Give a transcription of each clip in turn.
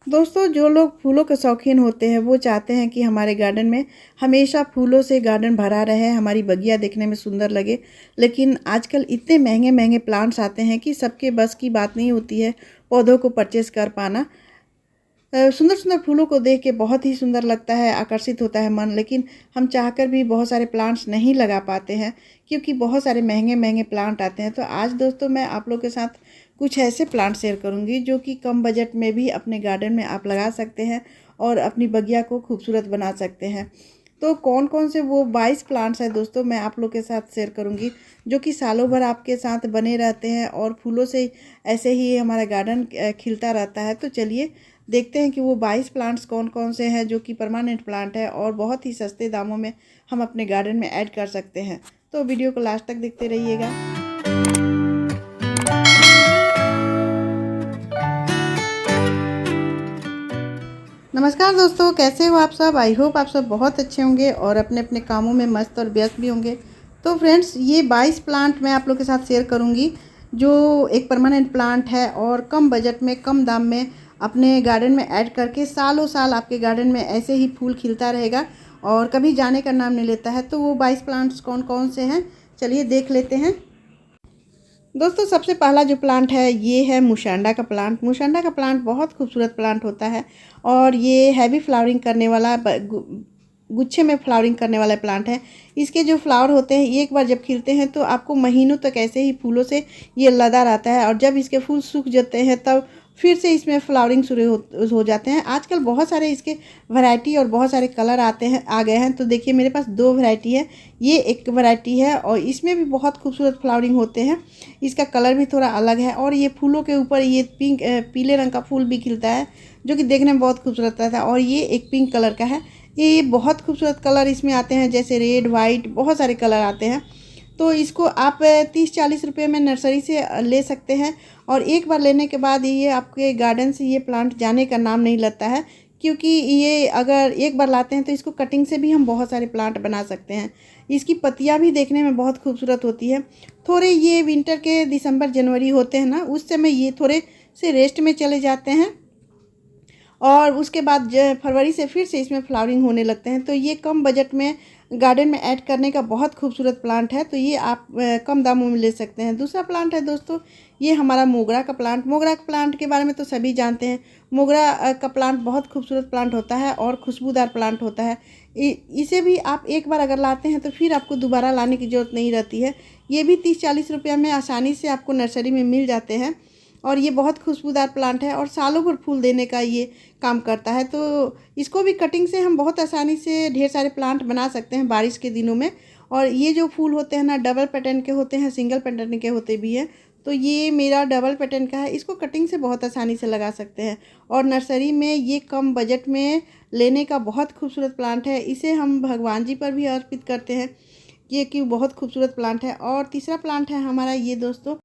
दोस्तों, जो लोग फूलों के शौकीन होते हैं वो चाहते हैं कि हमारे गार्डन में हमेशा फूलों से गार्डन भरा रहे, हमारी बगिया देखने में सुंदर लगे। लेकिन आजकल इतने महंगे महंगे प्लांट्स आते हैं कि सबके बस की बात नहीं होती है पौधों को परचेज़ कर पाना। सुंदर सुंदर फूलों को देख के बहुत ही सुंदर लगता है, आकर्षित होता है मन। लेकिन हम चाहकर भी बहुत सारे प्लांट्स नहीं लगा पाते हैं क्योंकि बहुत सारे महंगे महंगे प्लांट आते हैं। तो आज दोस्तों मैं आप लोग के साथ कुछ ऐसे प्लांट शेयर करूंगी जो कि कम बजट में भी अपने गार्डन में आप लगा सकते हैं और अपनी बगिया को खूबसूरत बना सकते हैं। तो कौन कौन से वो 22 प्लांट्स हैं दोस्तों, मैं आप लोग के साथ शेयर करूंगी जो कि सालों भर आपके साथ बने रहते हैं और फूलों से ऐसे ही हमारा गार्डन खिलता रहता है। तो चलिए देखते हैं कि वो 22 प्लांट्स कौन कौन से हैं जो कि परमानेंट प्लांट है और बहुत ही सस्ते दामों में हम अपने गार्डन में ऐड कर सकते हैं। तो वीडियो को लास्ट तक देखते रहिएगा। नमस्कार दोस्तों, कैसे हो आप सब? आई होप आप सब बहुत अच्छे होंगे और अपने अपने कामों में मस्त और व्यस्त भी होंगे। तो फ्रेंड्स, ये 22 प्लांट मैं आप लोग के साथ शेयर करूंगी जो एक परमानेंट प्लांट है और कम बजट में कम दाम में अपने गार्डन में ऐड करके सालों साल आपके गार्डन में ऐसे ही फूल खिलता रहेगा और कभी जाने का नाम नहीं लेता है। तो वो 22 प्लांट्स कौन कौन से हैं, चलिए देख लेते हैं। दोस्तों, सबसे पहला जो प्लांट है ये है मुशांडा का प्लांट। मुशांडा का प्लांट बहुत खूबसूरत प्लांट होता है और ये हैवी फ्लावरिंग करने वाला गुच्छे में फ्लावरिंग करने वाला प्लांट है। इसके जो फ्लावर होते हैं एक बार जब खिलते हैं तो आपको महीनों तक ऐसे ही फूलों से ये लदा रहता है और जब इसके फूल सूख जाते हैं तब फिर से इसमें फ्लावरिंग शुरू हो जाते हैं। आजकल बहुत सारे इसके वैरायटी और बहुत सारे कलर आ गए हैं। तो देखिए मेरे पास 2 वैरायटी है, ये एक वैरायटी है और इसमें भी बहुत खूबसूरत फ्लावरिंग होते हैं। इसका कलर भी थोड़ा अलग है और ये फूलों के ऊपर ये पीले रंग का फूल भी खिलता है जो कि देखने में बहुत खूबसूरत रहता है। और ये एक पिंक कलर का है। ये बहुत खूबसूरत कलर इसमें आते हैं, जैसे रेड, वाइट, बहुत सारे कलर आते हैं। तो इसको आप 30-40 रुपये में नर्सरी से ले सकते हैं और एक बार लेने के बाद ये आपके गार्डन से ये प्लांट जाने का नाम नहीं लेता है, क्योंकि ये अगर एक बार लाते हैं तो इसको कटिंग से भी हम बहुत सारे प्लांट बना सकते हैं। इसकी पत्तियां भी देखने में बहुत खूबसूरत होती है। थोड़े ये विंटर के दिसंबर जनवरी होते हैं ना, उस समय ये थोड़े से रेस्ट में चले जाते हैं और उसके बाद फरवरी से फिर से इसमें फ्लावरिंग होने लगते हैं। तो ये कम बजट में गार्डन में ऐड करने का बहुत खूबसूरत प्लांट है। तो ये आप कम दामों में ले सकते हैं। दूसरा प्लांट है दोस्तों, ये हमारा मोगरा का प्लांट। मोगरा के प्लांट के बारे में तो सभी जानते हैं। मोगरा का प्लांट बहुत खूबसूरत प्लांट होता है और खुशबूदार प्लांट होता है। इसे भी आप एक बार अगर लाते हैं तो फिर आपको दोबारा लाने की ज़रूरत नहीं रहती है। ये भी 30-40 रुपये में आसानी से आपको नर्सरी में मिल जाते हैं और ये बहुत खुशबूदार प्लांट है और सालों भर फूल देने का ये काम करता है। तो इसको भी कटिंग से हम बहुत आसानी से ढेर सारे प्लांट बना सकते हैं बारिश के दिनों में। और ये जो फूल होते हैं ना, डबल पैटर्न के होते हैं, सिंगल पैटर्न के होते भी हैं। तो ये मेरा डबल पैटर्न का है, इसको कटिंग से बहुत आसानी से लगा सकते हैं और नर्सरी में ये कम बजट में लेने का बहुत खूबसूरत प्लांट है। इसे हम भगवान जी पर भी अर्पित करते हैं, ये कि बहुत खूबसूरत प्लांट है। और तीसरा प्लांट है हमारा ये दोस्तों,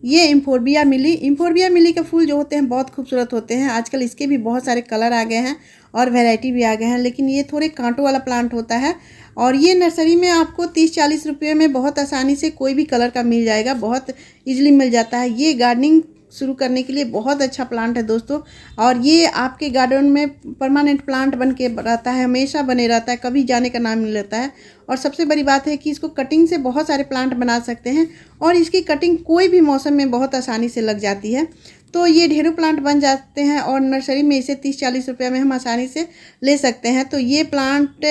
ये इम्फोरबिया मिली। इम्फोरबिया मिली के फूल जो होते हैं बहुत खूबसूरत होते हैं। आजकल इसके भी बहुत सारे कलर आ गए हैं और वैरायटी भी आ गए हैं, लेकिन ये थोड़े कांटों वाला प्लांट होता है और ये नर्सरी में आपको 30-40 रुपये में बहुत आसानी से कोई भी कलर का मिल जाएगा, बहुत इजीली मिल जाता है। ये गार्डनिंग शुरू करने के लिए बहुत अच्छा प्लांट है दोस्तों और ये आपके गार्डन में परमानेंट प्लांट बन के रहता है, हमेशा बने रहता है, कभी जाने का नाम नहीं लेता है। और सबसे बड़ी बात है कि इसको कटिंग से बहुत सारे प्लांट बना सकते हैं और इसकी कटिंग कोई भी मौसम में बहुत आसानी से लग जाती है। तो ये ढेरों प्लांट बन जाते हैं और नर्सरी में इसे 30-40 रुपये में हम आसानी से ले सकते हैं। तो ये प्लांट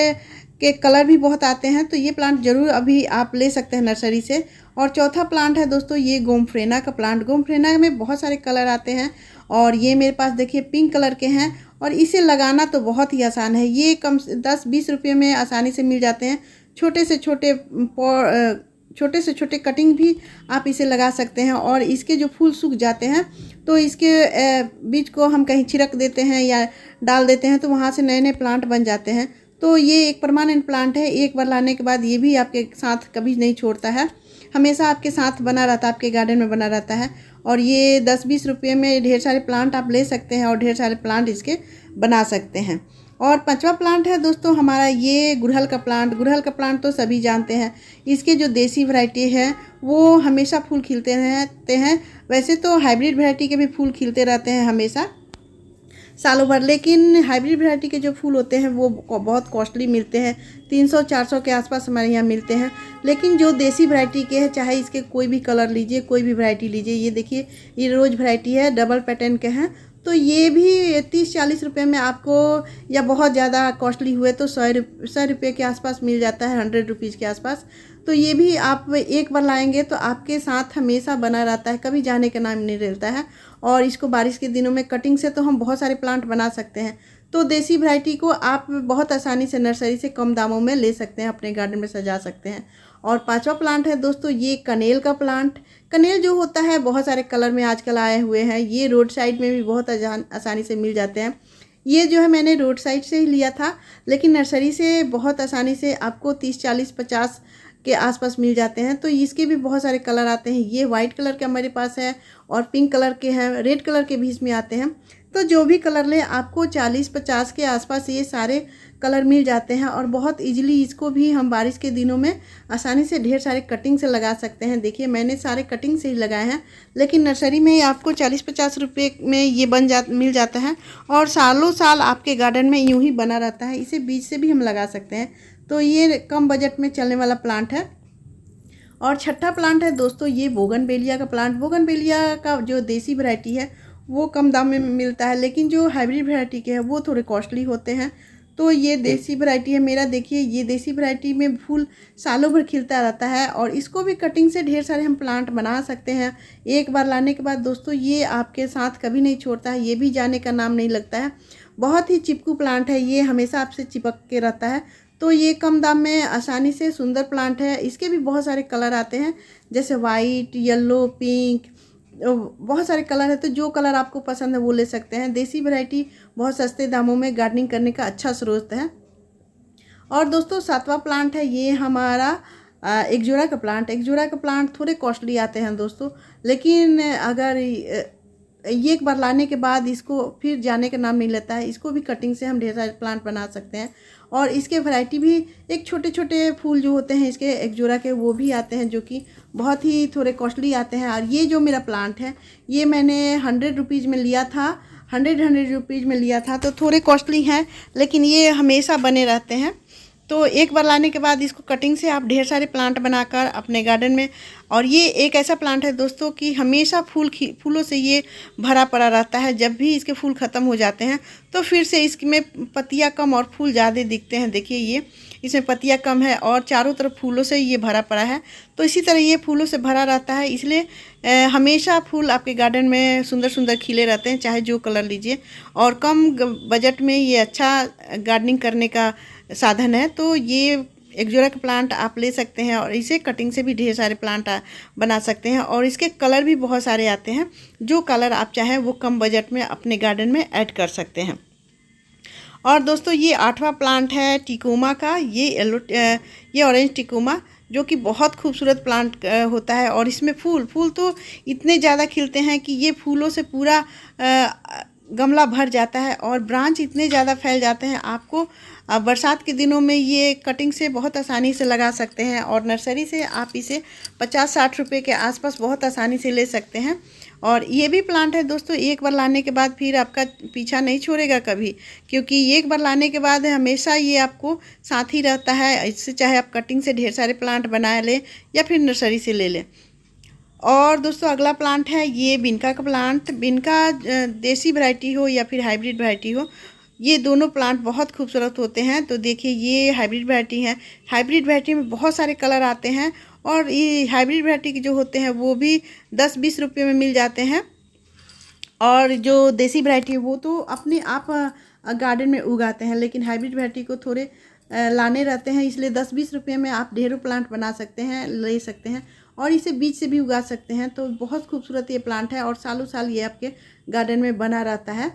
के कलर भी बहुत आते हैं, तो ये प्लांट ज़रूर अभी आप ले सकते हैं नर्सरी से। और चौथा प्लांट है दोस्तों, ये गोमफ्रेना का प्लांट। गोमफ्रेना में बहुत सारे कलर आते हैं और ये मेरे पास देखिए पिंक कलर के हैं और इसे लगाना तो बहुत ही आसान है। ये कम 10-20 रुपये में आसानी से मिल जाते हैं। छोटे से छोटे कटिंग भी आप इसे लगा सकते हैं और इसके जो फूल सूख जाते हैं तो इसके बीज को हम कहीं छिड़क देते हैं या डाल देते हैं तो वहाँ से नए नए प्लांट बन जाते हैं। तो ये एक परमानेंट प्लांट है, एक बार लाने के बाद ये भी आपके साथ कभी नहीं छोड़ता है, हमेशा आपके साथ बना रहता है, आपके गार्डन में बना रहता है। और ये 10-20 रुपये में ढेर सारे प्लांट आप ले सकते हैं और ढेर सारे प्लांट इसके बना सकते हैं। और पांचवा प्लांट है दोस्तों हमारा ये गुड़हल का प्लांट। गुड़हल का प्लांट तो सभी जानते हैं, इसके जो देसी वैरायटी है वो हमेशा फूल खिलते रहते हैं। वैसे तो हाइब्रिड वैरायटी के भी फूल खिलते रहते हैं हमेशा, सालों भर। लेकिन हाइब्रिड वैरायटी के जो फूल होते हैं वो बहुत कॉस्टली मिलते हैं, 300-400 के आसपास हमारे यहाँ मिलते हैं। लेकिन जो देसी वैरायटी के हैं, चाहे इसके कोई भी कलर लीजिए, कोई भी वैरायटी लीजिए, ये देखिए ये रोज़ वैरायटी है, डबल पैटर्न के हैं, तो ये भी 30-40 रुपये में आपको, या बहुत ज़्यादा कॉस्टली हुए तो 100 रुपये के आसपास मिल जाता है, 100 रुपीज़ के आसपास। तो ये भी आप एक बार लाएंगे तो आपके साथ हमेशा बना रहता है, कभी जाने का नाम नहीं रहता है। और इसको बारिश के दिनों में कटिंग से तो हम बहुत सारे प्लांट बना सकते हैं। तो देसी वैरायटी को आप बहुत आसानी से नर्सरी से कम दामों में ले सकते हैं, अपने गार्डन में सजा सकते हैं। और पांचवा प्लांट है दोस्तों ये कनेल का प्लांट। कनेल जो होता है बहुत सारे कलर में आजकल आए हुए हैं, ये रोड साइड में भी बहुत आसानी से मिल जाते हैं। ये जो है मैंने रोड साइड से ही लिया था, लेकिन नर्सरी से बहुत आसानी से आपको 30, 40, 50 के आसपास मिल जाते हैं। तो इसके भी बहुत सारे कलर आते हैं, ये वाइट कलर के हमारे पास है और पिंक कलर के हैं, रेड कलर के भी इसमें आते हैं। तो जो भी कलर लें आपको 40-50 के आसपास ये सारे कलर मिल जाते हैं। और बहुत इजीली इसको भी हम बारिश के दिनों में आसानी से ढेर सारे कटिंग से लगा सकते हैं। देखिए मैंने सारे कटिंग से ही लगाए हैं, लेकिन नर्सरी में आपको 40-50 रुपये में ये मिल जाता है और सालों साल आपके गार्डन में यूँ ही बना रहता है। इसे बीज से भी हम लगा सकते हैं, तो ये कम बजट में चलने वाला प्लांट है। और छठा प्लांट है दोस्तों ये बोगनवेलिया का प्लांट। बोगनवेलिया का जो देसी वैरायटी है वो कम दाम में मिलता है, लेकिन जो हाइब्रिड वैरायटी के हैं वो थोड़े कॉस्टली होते हैं। तो ये देसी वैरायटी है मेरा। देखिए ये देसी वैरायटी में फूल सालों भर खिलता रहता है और इसको भी कटिंग से ढेर सारे हम प्लांट बना सकते हैं। एक बार लाने के बाद दोस्तों ये आपके साथ कभी नहीं छोड़ता है, ये भी जाने का नाम नहीं लगता है। बहुत ही चिपकू प्लांट है, ये हमेशा आपसे चिपक के रहता है। तो ये कम दाम में आसानी से सुंदर प्लांट है। इसके भी बहुत सारे कलर आते हैं, जैसे वाइट, येलो, पिंक, बहुत सारे कलर है। तो जो कलर आपको पसंद है वो ले सकते हैं। देसी वैरायटी बहुत सस्ते दामों में गार्डनिंग करने का अच्छा स्रोत है। और दोस्तों सातवां प्लांट है ये हमारा एकजोड़ा का प्लांट। एकजोड़ा का प्लांट थोड़े कॉस्टली आते हैं दोस्तों, लेकिन अगर ये एक बार लाने के बाद इसको फिर जाने का नाम नहीं लेता है। इसको भी कटिंग से हम ढेर सारे प्लांट बना सकते हैं। और इसके वैरायटी भी एक छोटे छोटे फूल जो होते हैं इसके एकजोड़ा के वो भी आते हैं, जो कि बहुत ही थोड़े कॉस्टली आते हैं। और ये जो मेरा प्लांट है ये मैंने 100 रुपीज़ में लिया था, 100 रुपीज़ में लिया था, तो थोड़े कॉस्टली हैं, लेकिन ये हमेशा बने रहते हैं। तो एक बार लाने के बाद इसको कटिंग से आप ढेर सारे प्लांट बनाकर अपने गार्डन में, और ये एक ऐसा प्लांट है दोस्तों कि हमेशा फूलों से ये भरा पड़ा रहता है। जब भी इसके फूल ख़त्म हो जाते हैं तो फिर से इसमें पत्तियां कम और फूल ज़्यादा दिखते हैं। देखिए ये इसमें पत्तियां कम है और चारों तरफ फूलों से ये भरा पड़ा है। तो इसी तरह ये फूलों से भरा रहता है, इसलिए हमेशा फूल आपके गार्डन में सुंदर सुंदर खिले रहते हैं, चाहे जो कलर लीजिए। और कम बजट में ये अच्छा गार्डनिंग करने का साधन है। तो ये एकजोड़ा का प्लांट आप ले सकते हैं और इसे कटिंग से भी ढेर सारे प्लांट बना सकते हैं। और इसके कलर भी बहुत सारे आते हैं, जो कलर आप चाहें वो कम बजट में अपने गार्डन में ऐड कर सकते हैं। और दोस्तों ये आठवां प्लांट है टिकोमा का। ये ऑरेंज टिकोमा, जो कि बहुत खूबसूरत प्लांट होता है। और इसमें फूल तो इतने ज़्यादा खिलते हैं कि ये फूलों से पूरा गमला भर जाता है और ब्रांच इतने ज़्यादा फैल जाते हैं। आपको बरसात के दिनों में ये कटिंग से बहुत आसानी से लगा सकते हैं। और नर्सरी से आप इसे 50-60 रुपये के आसपास बहुत आसानी से ले सकते हैं। और ये भी प्लांट है दोस्तों, एक बार लाने के बाद फिर आपका पीछा नहीं छोड़ेगा कभी, क्योंकि एक बार लाने के बाद हमेशा ये आपको साथ ही रहता है। इससे चाहे आप कटिंग से ढेर सारे प्लांट बना लें या फिर नर्सरी से ले लें। और दोस्तों अगला प्लांट है ये बिनका का प्लांट। बिनका देसी वैरायटी हो या फिर हाइब्रिड वैरायटी हो, ये दोनों प्लांट बहुत खूबसूरत होते हैं। तो देखिए ये हाइब्रिड वैरायटी है। हाइब्रिड वैरायटी में बहुत सारे कलर आते हैं और ये हाइब्रिड वैरायटी के जो होते हैं वो भी 10-20 रुपये में मिल जाते हैं। और जो देसी वैरायटी है वो तो अपने आप गार्डन में उगाते हैं, लेकिन हाइब्रिड वैरायटी को थोड़े लाने रहते हैं, इसलिए 10-20 रुपये में आप ढेरों प्लांट बना सकते हैं, ले सकते हैं। और इसे बीज से भी उगा सकते हैं। तो बहुत खूबसूरत ये प्लांट है और सालों साल ये आपके गार्डन में बना रहता है।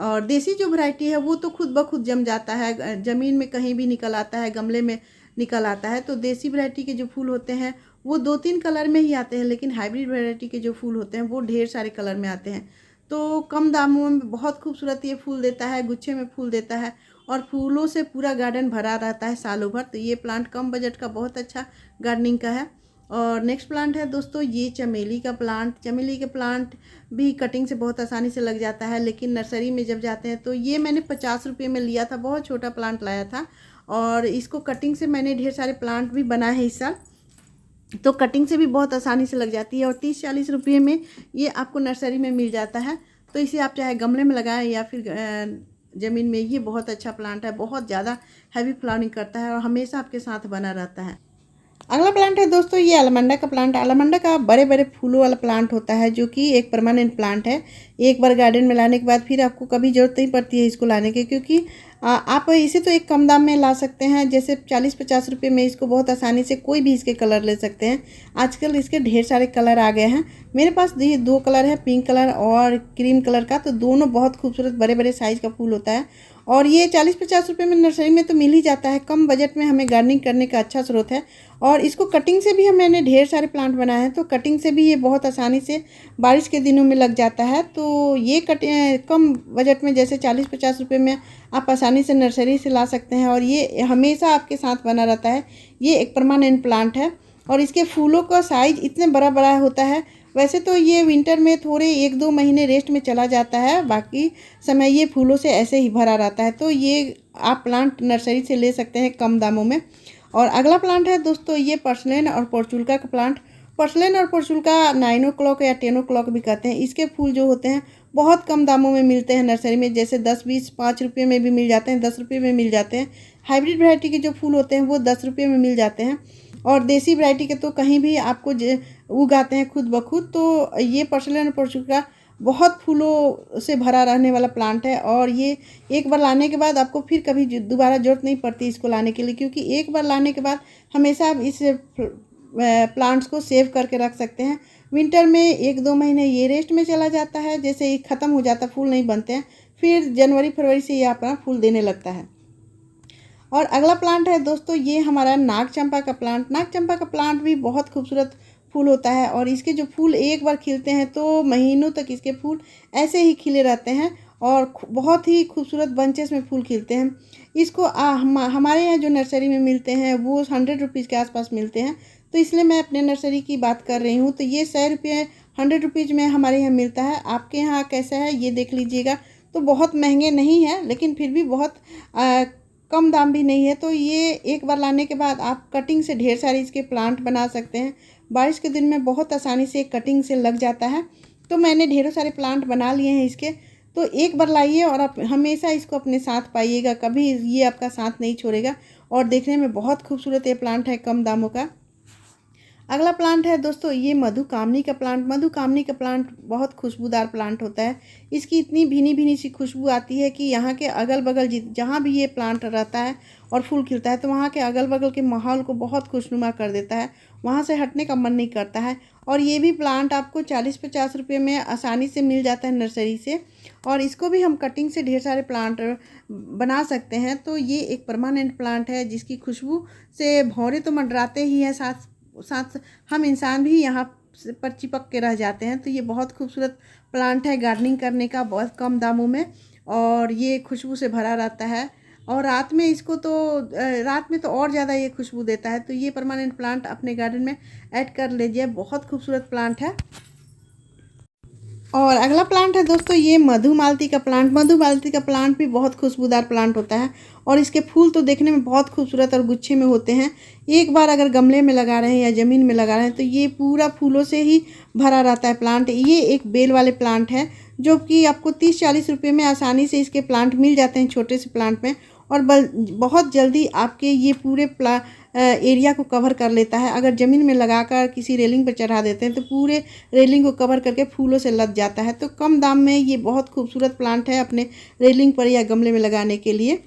और देसी जो वैरायटी है वो तो खुद ब खुद जम जाता है, ज़मीन में कहीं भी निकल आता है, गमले में निकल आता है। तो देसी वैरायटी के जो फूल होते हैं वो 2-3 कलर में ही आते हैं, लेकिन हाइब्रिड वैरायटी के जो फूल होते हैं वो ढेर सारे कलर में आते हैं। तो कम दामों में बहुत खूबसूरत ये फूल देता है, गुच्छे में फूल देता है और फूलों से पूरा गार्डन भरा रहता है सालों भर। तो ये प्लांट कम बजट का बहुत अच्छा गार्डनिंग का है। और नेक्स्ट प्लांट है दोस्तों ये चमेली का प्लांट। चमेली के प्लांट भी कटिंग से बहुत आसानी से लग जाता है, लेकिन नर्सरी में जब जाते हैं तो ये मैंने 50 रुपये में लिया था, बहुत छोटा प्लांट लाया था। और इसको कटिंग से मैंने ढेर सारे प्लांट भी बनाए हैं इस साल, तो कटिंग से भी बहुत आसानी से लग जाती है। और 30-40 रुपये में ये आपको नर्सरी में मिल जाता है। तो इसे आप चाहे गमले में लगाएं या फिर ज़मीन में। ये बहुत अच्छा प्लांट है, बहुत ज़्यादा हैवी फ्लावरिंग करता है और हमेशा आपके साथ बना रहता है। अगला प्लांट है दोस्तों ये अलमंडा का प्लांट। अलमंडा का बड़े बड़े फूलों वाला प्लांट होता है, जो कि एक परमानेंट प्लांट है। एक बार गार्डन में लाने के बाद फिर आपको कभी ज़रूरत नहीं पड़ती है इसको लाने की, क्योंकि आप इसे तो एक कम दाम में ला सकते हैं। जैसे 40-50 रुपये में इसको बहुत आसानी से कोई भी इसके कलर ले सकते हैं। आजकल इसके ढेर सारे कलर आ गए हैं। मेरे पास ये 2 कलर है, पिंक कलर और क्रीम कलर का। तो दोनों बहुत खूबसूरत बड़े बड़े साइज़ का फूल होता है और ये 40-50 रुपये में नर्सरी में तो मिल ही जाता है। कम बजट में हमें गार्डनिंग करने का अच्छा स्रोत है। और इसको कटिंग से भी मैंने ढेर सारे प्लांट बनाए हैं, तो कटिंग से भी ये बहुत आसानी से बारिश के दिनों में लग जाता है। तो ये कम बजट में जैसे 40-50 रुपये में आप आसानी से नर्सरी से ला सकते हैं और ये हमेशा आपके साथ बना रहता है। ये एक परमानेंट प्लांट है और इसके फूलों का साइज इतने बड़ा बड़ा होता है। वैसे तो ये विंटर में थोड़े 1-2 महीने रेस्ट में चला जाता है, बाकी समय ये फूलों से ऐसे ही भरा रहता है। तो ये आप प्लांट नर्सरी से ले सकते हैं कम दामों में। और अगला प्लांट है दोस्तों ये पर्सलेन और पोर्चुल्का का प्लांट। पर्सलेन और पोर्चुल्का 9 o'clock या 10 o'clock भी कहते हैं। इसके फूल जो होते हैं बहुत कम दामों में मिलते हैं नर्सरी में, जैसे 10-20 5 रुपये में भी मिल जाते हैं, 10 रुपये में मिल जाते हैं। हाइब्रिड वैरायटी के जो फूल होते हैं वो 10 रुपये में मिल जाते हैं और देसी वैरायटी के तो कहीं भी आपको उगाते हैं खुद ब खुद। तो ये पर्सलेन और पोर्चुल्का बहुत फूलों से भरा रहने वाला प्लांट है और ये एक बार लाने के बाद आपको फिर कभी दोबारा ज़रूरत नहीं पड़ती इसको लाने के लिए, क्योंकि एक बार लाने के बाद हमेशा आप इस प्लांट्स को सेव करके रख सकते हैं। विंटर में 1-2 महीने ये रेस्ट में चला जाता है, जैसे ये ख़त्म हो जाता फूल नहीं बनते हैं, फिर जनवरी-फरवरी से ये अपना फूल देने लगता है। और अगला प्लांट है दोस्तों ये हमारा नाग चंपा का प्लांट। नाग चंपा का प्लांट भी बहुत खूबसूरत फूल होता है और इसके जो फूल एक बार खिलते हैं तो महीनों तक इसके फूल ऐसे ही खिले रहते हैं और बहुत ही खूबसूरत बंचेस में फूल खिलते हैं। इसको हमारे यहाँ जो नर्सरी में मिलते हैं वो 100 रुपीज़ के आसपास मिलते हैं, तो इसलिए मैं अपने नर्सरी की बात कर रही हूँ। तो ये 100 रुपये 100 रुपीज़ में हमारे यहाँ मिलता है। आपके यहाँ कैसा है ये देख लीजिएगा। तो बहुत महंगे नहीं है, लेकिन फिर भी बहुत कम दाम भी नहीं है। तो ये एक बार लाने के बाद आप कटिंग से ढेर सारे इसके प्लांट बना सकते हैं। बारिश के दिन में बहुत आसानी से कटिंग से लग जाता है। तो मैंने ढेरों सारे प्लांट बना लिए हैं इसके। तो एक बार लाइए और आप हमेशा इसको अपने साथ पाइएगा, कभी ये आपका साथ नहीं छोड़ेगा। और देखने में बहुत खूबसूरत ये प्लांट है कम दामों का। अगला प्लांट है दोस्तों ये मधुकामनी का प्लांट। मधुकामनी का प्लांट बहुत खुशबूदार प्लांट होता है। इसकी इतनी भीनी भीनी सी खुशबू आती है कि यहाँ के अगल बगल जहाँ भी ये प्लांट रहता है और फूल खिलता है तो वहाँ के अगल बगल के माहौल को बहुत खुशनुमा कर देता है, वहाँ से हटने का मन नहीं करता है। और ये भी प्लांट आपको 40-50 रुपये में आसानी से मिल जाता है नर्सरी से। और इसको भी हम कटिंग से ढेर सारे प्लांट बना सकते हैं। तो ये एक परमानेंट प्लांट है जिसकी खुशबू से भौरे तो मंडराते ही हैं, साथ साथ हम इंसान भी यहाँ पर चिपक के रह जाते हैं। तो ये बहुत खूबसूरत प्लांट है गार्डनिंग करने का, बहुत कम दामों में, और ये खुशबू से भरा रहता है। और रात में इसको तो रात में तो और ज़्यादा ये खुशबू देता है। तो ये परमानेंट प्लांट अपने गार्डन में ऐड कर लीजिए, बहुत खूबसूरत प्लांट है। और अगला प्लांट है दोस्तों ये मधुमालती का प्लांट। मधुमालती का प्लांट भी बहुत खुशबूदार प्लांट होता है और इसके फूल तो देखने में बहुत खूबसूरत और गुच्छे में होते हैं। एक बार अगर गमले में लगा रहे हैं या ज़मीन में लगा रहे हैं तो ये पूरा फूलों से ही भरा रहता है प्लांट। ये एक बेल वाले प्लांट है जो कि आपको 30-40 रुपये में आसानी से इसके प्लांट मिल जाते हैं छोटे से प्लांट में। और बहुत जल्दी आपके ये पूरे एरिया को कवर कर लेता है। अगर ज़मीन में लगाकर किसी रेलिंग पर चढ़ा देते हैं तो पूरे रेलिंग को कवर करके फूलों से लद जाता है। तो कम दाम में ये बहुत खूबसूरत प्लांट है अपने रेलिंग पर या गमले में लगाने के लिए।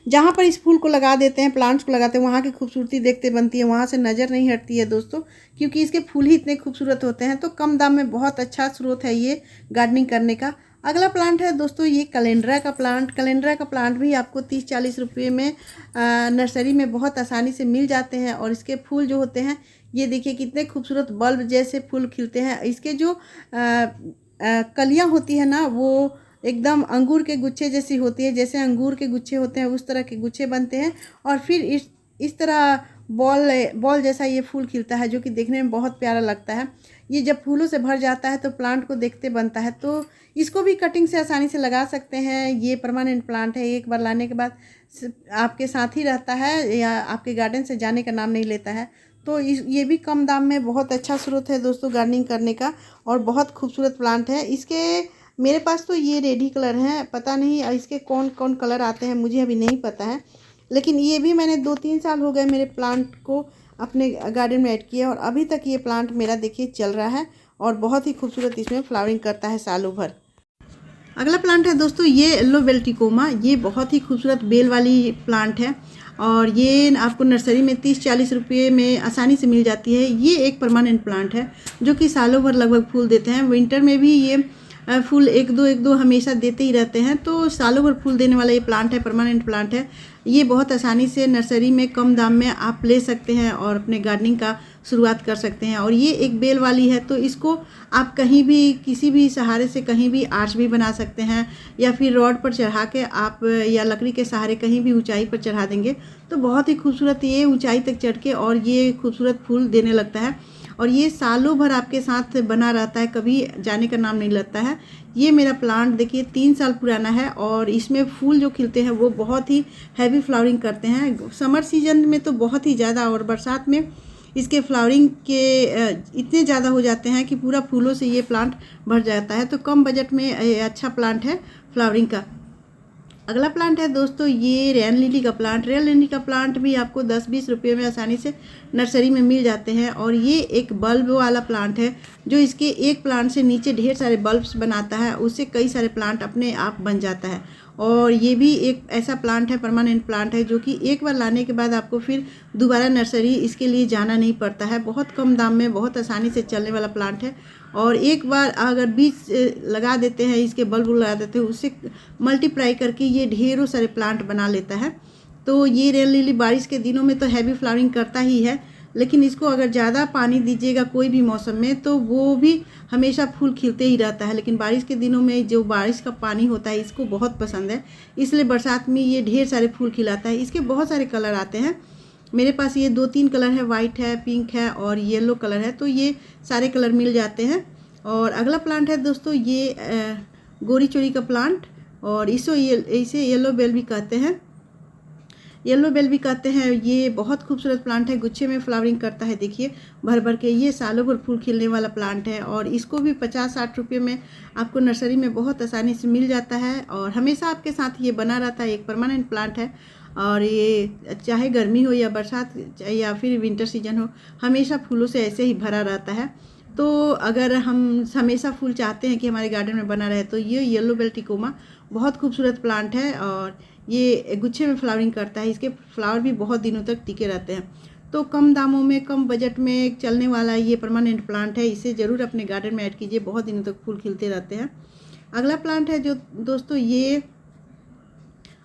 जहाँ पर इस फूल को लगा देते हैं, प्लांट्स को लगाते हैं, वहाँ की खूबसूरती देखते बनती है, वहाँ से नज़र नहीं हटती है दोस्तों, क्योंकि इसके फूल ही इतने खूबसूरत होते हैं। तो कम दाम में बहुत अच्छा स्रोत है ये गार्डनिंग करने का। अगला प्लांट है दोस्तों ये कैलेंड्रा का प्लांट। कैलेंड्रा का प्लांट भी आपको 30-40 रुपये में नर्सरी में बहुत आसानी से मिल जाते हैं। और इसके फूल जो होते हैं ये देखिए कितने खूबसूरत बल्ब जैसे फूल खिलते हैं। इसके जो कलियाँ होती है ना वो एकदम अंगूर के गुच्छे जैसी होती है, जैसे अंगूर के गुच्छे होते हैं उस तरह के गुच्छे बनते हैं। और फिर इस तरह बॉल बॉल जैसा ये फूल खिलता है, जो कि देखने में बहुत प्यारा लगता है। ये जब फूलों से भर जाता है तो प्लांट को देखते बनता है। तो इसको भी कटिंग से आसानी से लगा सकते हैं। ये परमानेंट प्लांट है, एक बार लाने के बाद आपके साथ ही रहता है या आपके गार्डन से जाने का नाम नहीं लेता है। तो ये भी कम दाम में बहुत अच्छा स्रोत है दोस्तों गार्डनिंग करने का, और बहुत खूबसूरत प्लांट है। इसके मेरे पास तो ये रेड ही कलर हैं, पता नहीं इसके कौन कौन कलर आते हैं मुझे अभी नहीं पता है, लेकिन ये भी मैंने 2-3 साल हो गए मेरे प्लांट को अपने गार्डन में ऐड किया, और अभी तक ये प्लांट मेरा देखिए चल रहा है और बहुत ही खूबसूरत इसमें फ्लावरिंग करता है सालों भर। अगला प्लांट है दोस्तों ये येलो बेल्टिकोमा। ये बहुत ही खूबसूरत बेल वाली प्लांट है, और ये आपको नर्सरी में 30-40 रुपये में आसानी से मिल जाती है। ये एक परमानेंट प्लांट है जो कि सालों भर लगभग फूल देते हैं। विंटर में भी ये फूल एक दो हमेशा देते ही रहते हैं। तो सालों भर फूल देने वाला ये प्लांट है, परमानेंट प्लांट है। ये बहुत आसानी से नर्सरी में कम दाम में आप ले सकते हैं और अपने गार्डनिंग का शुरुआत कर सकते हैं। और ये एक बेल वाली है, तो इसको आप कहीं भी किसी भी सहारे से कहीं भी आर्च भी बना सकते हैं, या फिर रॉड पर चढ़ा के आप या लकड़ी के सहारे कहीं भी ऊंचाई पर चढ़ा देंगे तो बहुत ही खूबसूरत ये ऊंचाई तक चढ़ के और ये खूबसूरत फूल देने लगता है। और ये सालों भर आपके साथ बना रहता है, कभी जाने का नाम नहीं लगता है। ये मेरा प्लांट देखिए 3 साल पुराना है, और इसमें फूल जो खिलते हैं वो बहुत ही हैवी फ्लावरिंग करते हैं। समर सीजन में तो बहुत ही ज़्यादा, और बरसात में इसके फ्लावरिंग के इतने ज़्यादा हो जाते हैं कि पूरा फूलों से ये प्लांट भर जाता है। तो कम बजट में अच्छा प्लांट है फ्लावरिंग का। अगला प्लांट है दोस्तों ये रेन लिली का प्लांट। रेन लिली का प्लांट भी आपको 10-20 रुपये में आसानी से नर्सरी में मिल जाते हैं, और ये एक बल्ब वाला प्लांट है जो इसके एक प्लांट से नीचे ढेर सारे बल्ब्स बनाता है, उससे कई सारे प्लांट अपने आप बन जाता है। और ये भी एक ऐसा प्लांट है, परमानेंट प्लांट है, जो कि एक बार लाने के बाद आपको फिर दोबारा नर्सरी इसके लिए जाना नहीं पड़ता है। बहुत कम दाम में बहुत आसानी से चलने वाला प्लांट है, और एक बार अगर बीज लगा देते हैं, इसके बल्ब लगा देते हैं, उससे मल्टीप्लाई करके ये ढेरों सारे प्लांट बना लेता है। तो ये रेन लिली बारिश के दिनों में तो हैवी फ्लावरिंग करता ही है, लेकिन इसको अगर ज़्यादा पानी दीजिएगा कोई भी मौसम में तो वो भी हमेशा फूल खिलते ही रहता है। लेकिन बारिश के दिनों में जो बारिश का पानी होता है इसको बहुत पसंद है, इसलिए बरसात में ये ढेर सारे फूल खिलाता है। इसके बहुत सारे कलर आते हैं, मेरे पास ये 2-3 कलर है, वाइट है, पिंक है और येलो कलर है, तो ये सारे कलर मिल जाते हैं। और अगला प्लांट है दोस्तों ये गोरी चोरी का प्लांट, और इसे येलो बेल भी कहते हैं, येलो बेल भी कहते हैं। ये बहुत खूबसूरत प्लांट है, गुच्छे में फ्लावरिंग करता है देखिए भर भर के। ये सालों भर फूल खिलने वाला प्लांट है, और इसको भी 50-60 रुपये में आपको नर्सरी में बहुत आसानी से मिल जाता है, और हमेशा आपके साथ ये बना रहता है। एक परमानेंट प्लांट है, और ये चाहे गर्मी हो या बरसात या फिर विंटर सीजन हो, हमेशा फूलों से ऐसे ही भरा रहता है। तो अगर हम हमेशा फूल चाहते हैं कि हमारे गार्डन में बना रहे, तो ये येलो बेल्टिकोमा बहुत खूबसूरत प्लांट है, और ये गुच्छे में फ्लावरिंग करता है। इसके फ्लावर भी बहुत दिनों तक टिके रहते हैं। तो कम दामों में कम बजट में चलने वाला ये परमानेंट प्लांट है, इसे ज़रूर अपने गार्डन में ऐड कीजिए, बहुत दिनों तक फूल खिलते रहते हैं। अगला प्लांट है जो दोस्तों ये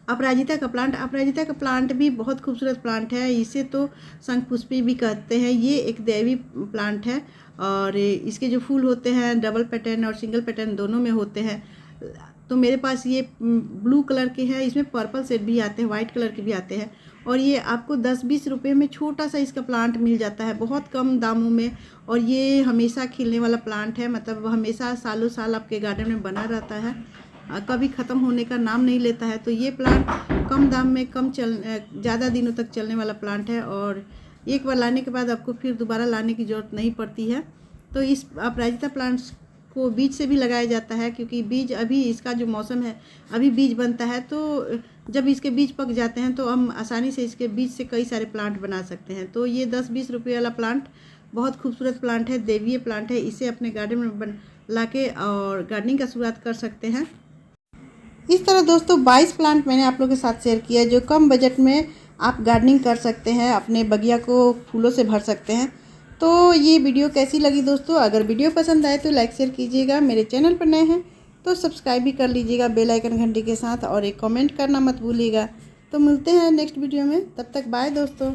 अपराजिता का प्लांट। अपराजिता का प्लांट भी बहुत खूबसूरत प्लांट है, इसे तो शंखपुष्पी भी कहते हैं। ये एक दैवी प्लांट है, और इसके जो फूल होते हैं डबल पैटर्न और सिंगल पैटर्न दोनों में होते हैं। तो मेरे पास ये ब्लू कलर के हैं, इसमें पर्पल सेट भी आते हैं, वाइट कलर के भी आते हैं, और ये आपको 10-20 रुपये में छोटा सा इसका प्लांट मिल जाता है, बहुत कम दामों में। और ये हमेशा खिलने वाला प्लांट है, मतलब हमेशा सालों साल आपके गार्डन में बना रहता है, कभी ख़त्म होने का नाम नहीं लेता है। तो ये प्लांट कम दाम में ज़्यादा दिनों तक चलने वाला प्लांट है, और एक बार लाने के बाद आपको फिर दोबारा लाने की ज़रूरत नहीं पड़ती है। तो इस अपराजिता प्लांट्स को बीज से भी लगाया जाता है, क्योंकि बीज अभी इसका जो मौसम है अभी बीज बनता है, तो जब इसके बीज पक जाते हैं तो हम आसानी से इसके बीज से कई सारे प्लांट बना सकते हैं। तो ये 10-20 रुपये वाला प्लांट बहुत खूबसूरत प्लांट है, देवीय प्लांट है, इसे अपने गार्डन में ला के और गार्डनिंग का शुरुआत कर सकते हैं। इस तरह दोस्तों 22 प्लांट मैंने आप लोगों के साथ शेयर किया, जो कम बजट में आप गार्डनिंग कर सकते हैं, अपने बगिया को फूलों से भर सकते हैं। तो ये वीडियो कैसी लगी दोस्तों? अगर वीडियो पसंद आए तो लाइक शेयर कीजिएगा, मेरे चैनल पर नए हैं तो सब्सक्राइब भी कर लीजिएगा बेल आइकन घंटी के साथ, और एक कमेंट करना मत भूलिएगा। तो मिलते हैं नेक्स्ट वीडियो में, तब तक बाय दोस्तों।